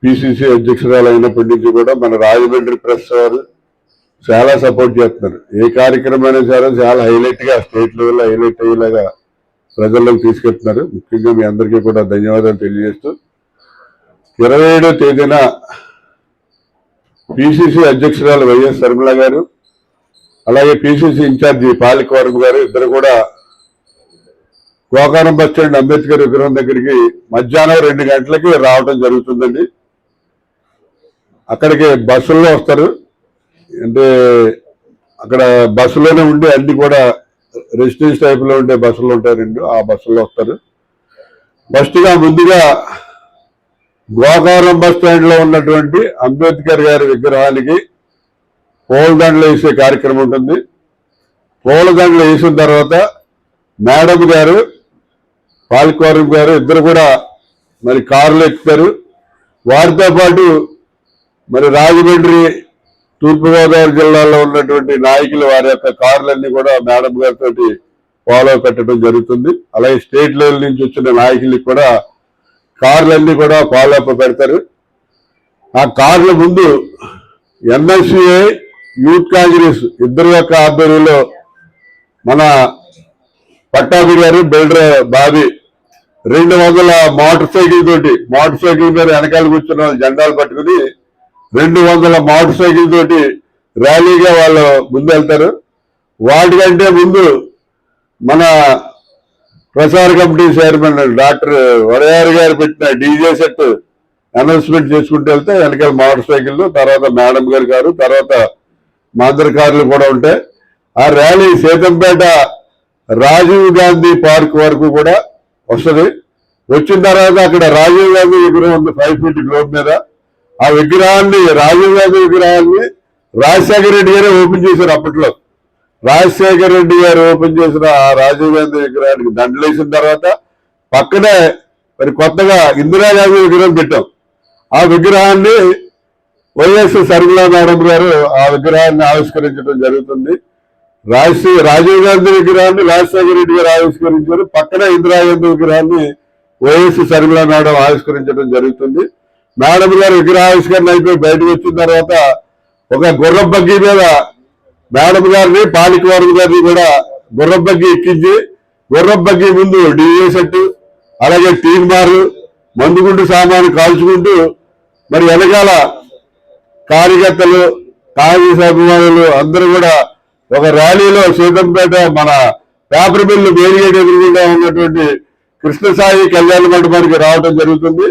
PCC అధ్యక్షురాలు అయినప్పటి నుంచి కూడా మన రాజమండ్రి ప్రెస్ వారు చాలా సపోర్ట్ చేస్తున్నారు. ఏ కార్యక్రమం అయినా సరే చాలా హైలైట్ గా స్టేట్ లెవెల్లో హైలైట్ అయ్యేలాగా ప్రజల్లోకి తీసుకెళ్తున్నారు. ముఖ్యంగా మీ అందరికీ కూడా ధన్యవాదాలు తెలియజేస్తూ 27వ తేదీన పిసిసి అధ్యక్షురాలు వైఎస్ శర్మిల గారు అలాగే పిసిసి ఇన్ఛార్జి పాలికవర్మ గారు ఇద్దరు కూడా గోకారం బస్ స్టాండ్ అంబేద్కర్ విగ్రహం దగ్గరికి మధ్యాహ్నం 2 గంటలకి రావడం జరుగుతుందండి. అక్కడికి బస్సుల్లో వస్తారు. అంటే అక్కడ బస్సులోనే ఉండి అన్ని కూడా రెసిడెన్స్ టైప్ లో ఉండే బస్సులు ఉంటాయి 2, ఆ బస్సుల్లో వస్తారు. ఫస్ట్ గా ముందుగా గోకారం బస్ స్టాండ్ లో ఉన్నటువంటి అంబేద్కర్ గారి విగ్రహానికి పూలదండలు వేసే కార్యక్రమం ఉంటుంది. పూలదండలు వేసిన తర్వాత మేడం గారు పాలికవర్మ గారు ఇద్దరు కూడా మరి కారులు ఎక్కుతారు. వారితో పాటు మరి రాజమండ్రి తూర్పుగోదావరి జిల్లాలో ఉన్నటువంటి నాయకులు వారి యొక్క కార్లన్నీ కూడా మేడం గారితో ఫాలో పెట్టడం జరుగుతుంది. అలాగే స్టేట్ లెవెల్ నుంచి వచ్చిన నాయకులకి కూడా కార్లన్నీ కూడా ఫాలో అప్ పెడతారు. ఆ కార్ల ముందు ఎన్ఎస్యుఐ యూత్ కాంగ్రెస్ ఇద్దరు యొక్క ఆధ్వర్యంలో మన పట్టాభి గారు బిల్డర్ బాబీ 200 మోటార్ సైకిల్ మీద వెనకాల కూర్చున్న వాళ్ళు జెండాలు పట్టుకుని 200 మోటార్ సైకిల్ తోటి ర్యాలీగా వాళ్ళు ముందు వెళ్తారు. వాటికంటే ముందు మన ప్రచార కమిటీ చైర్మన్ డాక్టర్ వరయారి గారు పెట్టిన డీజే సెట్ అనౌన్స్మెంట్ చేసుకుంటూ వెళ్తే వెనకాల మోటార్ సైకిల్, తర్వాత మేడం గారి కారు, తర్వాత మా అందరి కార్లు కూడా ఉంటాయి. ఆ ర్యాలీ సీతంపేట రాజీవ్ గాంధీ పార్క్ వరకు కూడా వస్తుంది. వచ్చిన తర్వాత అక్కడ రాజీవ్ గాంధీ విగ్రహం ఉంది 5 ఫీట్ గ్లోబ్ మీద. ఆ విగ్రహాన్ని రాజీవ్ గాంధీ విగ్రహాన్ని రాజశేఖర రెడ్డి గారే ఓపెన్ చేశారు. అప్పట్లో రాజశేఖర రెడ్డి గారు ఓపెన్ చేసిన ఆ రాజీవ్ గాంధీ విగ్రహానికి దండలు వేసిన తర్వాత పక్కనే మరి కొత్తగా ఇందిరాగాంధీ విగ్రహం పెట్టాం. ఆ విగ్రహాన్ని వైఎస్ శర్మిల మేడం గారు ఆ విగ్రహాన్ని ఆవిష్కరించడం జరుగుతుంది. రాజీవ్ గాంధీ విగ్రహాన్ని రాజశేఖర రెడ్డి గారు ఆవిష్కరించారు. పక్కనే ఇందిరాగాంధీ విగ్రహాన్ని వైఎస్ శర్మిల మేడం ఆవిష్కరించడం జరుగుతుంది. మేడం గారు విగ్రహావిష్కరణ అయిపోయి బయటకు వచ్చిన తర్వాత ఒక గుర్రం బగ్గీ మీద మేడం గారిని పాలికవర్మ గారిని కూడా గుర్రం బగ్గీ ఎక్కించి గుర్రం బగ్గీ ముందు డీజే సెట్ అలాగే టీన్ మారు మందుగుండు సామాను కాల్చుకుంటూ మరి వెనకాల కార్యకర్తలు కాంగ్రెస్ అభిమానులు అందరూ కూడా ఒక ర్యాలీలో సీతంపేట మన పేపర్ మిల్లు బేరిగేట్ ఎదురుగుండా ఉన్నటువంటి కృష్ణసాయి కళ్యాణ మండపానికి రావడం జరుగుతుంది.